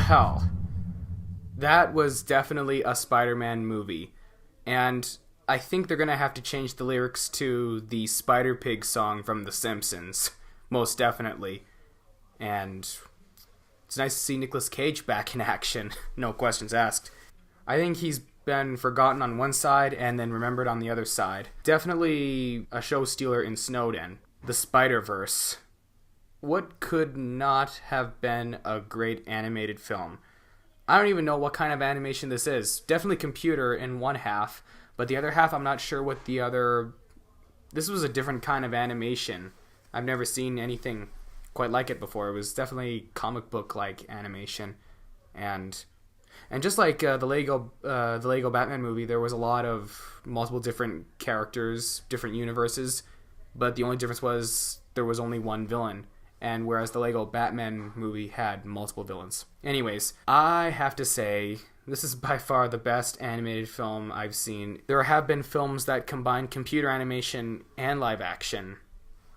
Well, that was definitely a Spider-Man movie. And I think they're going to have to change the lyrics to the Spider-Pig song from The Simpsons. Most definitely. And it's nice to see Nicolas Cage back in action. No questions asked. I think he's been forgotten on one side and then remembered on the other side. Definitely a show stealer in Snowden. The Spider-Verse. What could not have been a great animated film? I don't even know what kind of animation this is. Definitely computer in one half, but the other half I'm not sure what the other... This was a different kind of animation. I've never seen anything quite like it before. It was definitely comic book-like animation. And just like the Lego Batman movie, there was a lot of multiple different characters, different universes, but the only difference was there was only one villain. And whereas the Lego Batman movie had multiple villains. Anyways, I have to say, this is by far the best animated film I've seen. There have been films that combine computer animation and live action,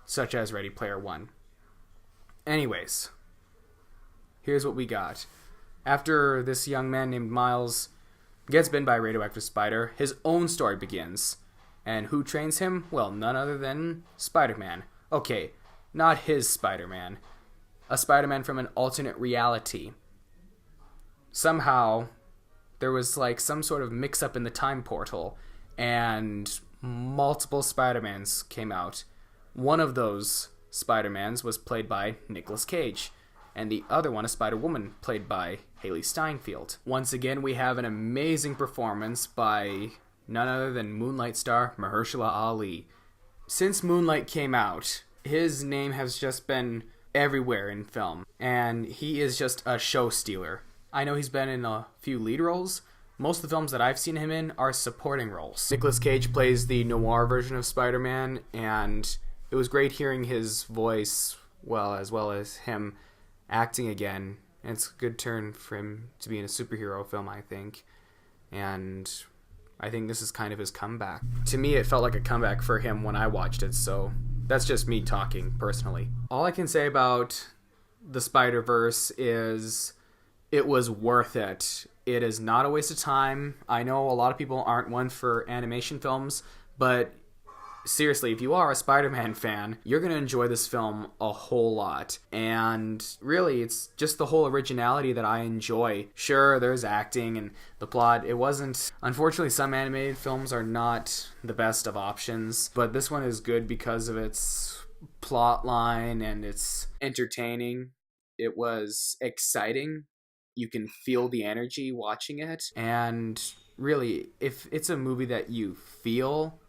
such as Ready Player One. Anyways, here's what we got. After this young man named Miles gets bitten by a radioactive spider, his own story begins. And who trains him? Well, none other than Spider-Man. Okay, not his Spider-Man. A Spider-Man from an alternate reality. Somehow, there was like some sort of mix-up in the time portal, and multiple Spider-Mans came out. One of those Spider-Mans was played by Nicolas Cage, and the other one, a Spider-Woman, played by Haley Steinfeld. Once again, we have an amazing performance by none other than Moonlight star Mahershala Ali. Since Moonlight came out, his name has just been everywhere in film, and he is just a show stealer. I know he's been in a few lead roles. Most of the films that I've seen him in are supporting roles. Nicolas Cage plays the noir version of Spider-Man, and it was great hearing his voice, as well as him acting again. And it's a good turn for him to be in a superhero film, I think. And I think this is kind of his comeback. To me, it felt like a comeback for him when I watched it, so that's just me talking personally. All I can say about the Spider-Verse is it was worth it. It is not a waste of time. I know a lot of people aren't one for animation films, but seriously, if you are a Spider-Man fan, you're going to enjoy this film a whole lot. And really, it's just the whole originality that I enjoy. Sure, there's acting and the plot. It wasn't... Unfortunately, some animated films are not the best of options, but this one is good because of its plot line and it's entertaining. It was exciting. You can feel the energy watching it. And really, if it's a movie that you feel,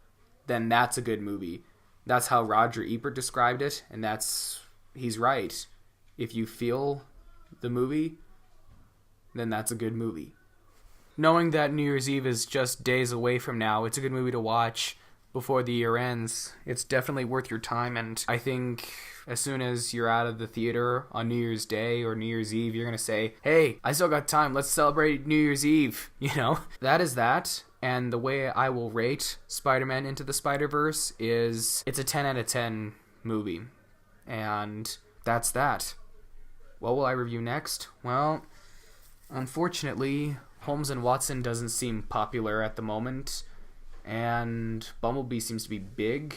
then that's a good movie. That's how Roger Ebert described it, and he's right. If you feel the movie, then that's a good movie. Knowing that New Year's Eve is just days away from now, it's a good movie to watch before the year ends. It's definitely worth your time, and I think as soon as you're out of the theater on New Year's Day or New Year's Eve, you're going to say, hey, I still got time, let's celebrate New Year's Eve, That is that. And the way I will rate Spider-Man Into the Spider-Verse is it's a 10 out of 10 movie. And that's that. What will I review next? Well, unfortunately, Holmes and Watson doesn't seem popular at the moment. And Bumblebee seems to be big.